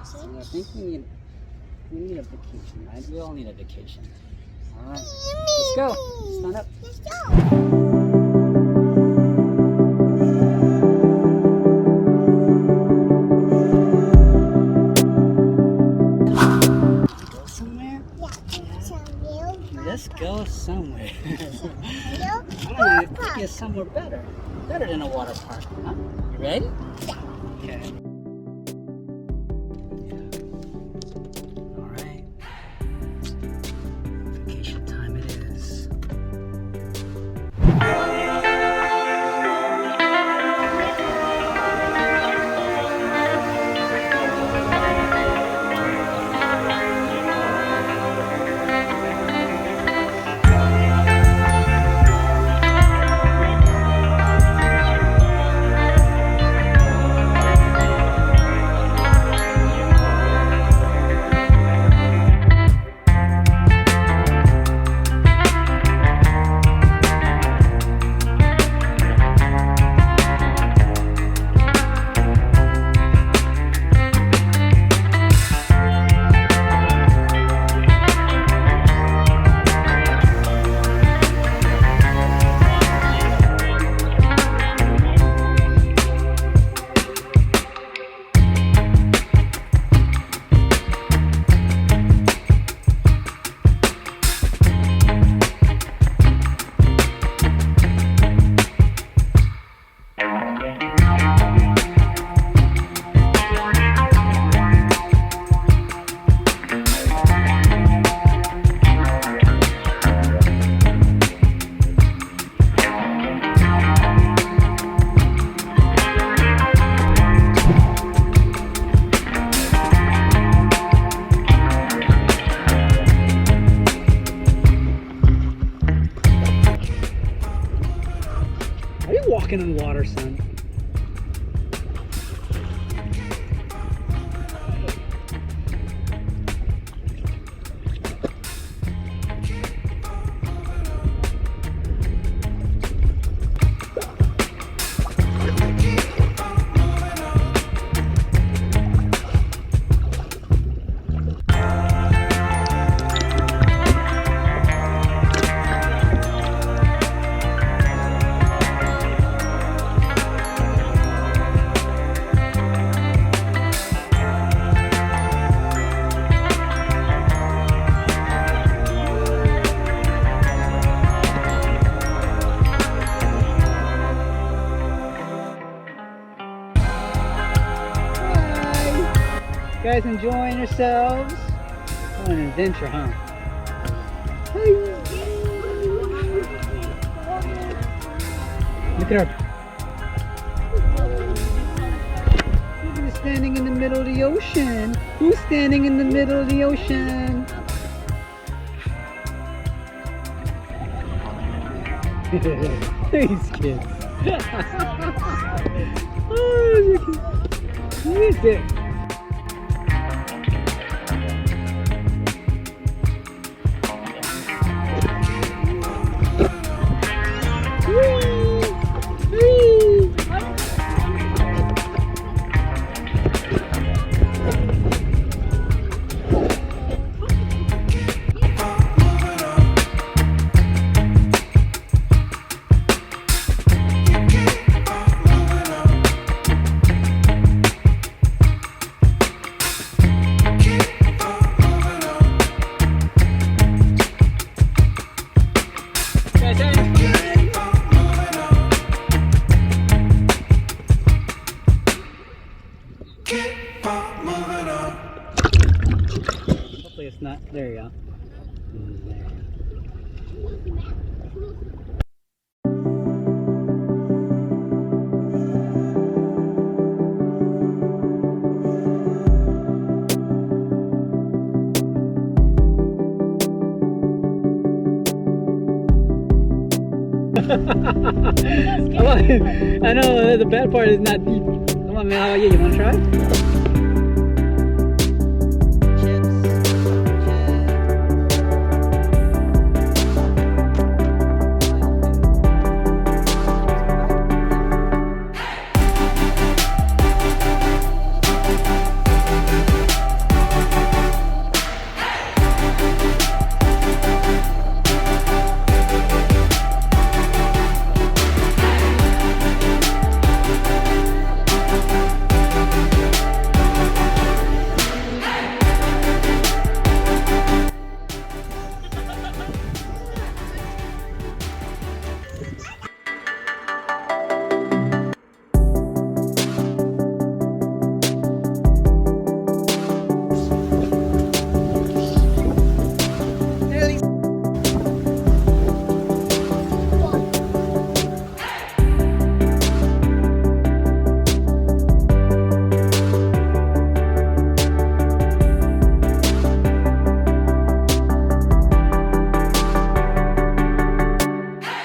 So I think we need a vacation, right? We all need a vacation. All right, let's go. Stand up. Let's go. Let's go somewhere. I'm gonna take you somewhere better than a water park. Huh? You ready? Yeah. Okay. All right. Vacation time it is. Are you walking in water, son? Guys enjoying yourselves? What an adventure, huh? Look at her. Look at standing in the middle of the ocean. Who's standing in the middle of the ocean? These kids. Oh, look at it. Hopefully it's not. There you go. I know the bad part is not deep. Come on, man. How about you? You want to try?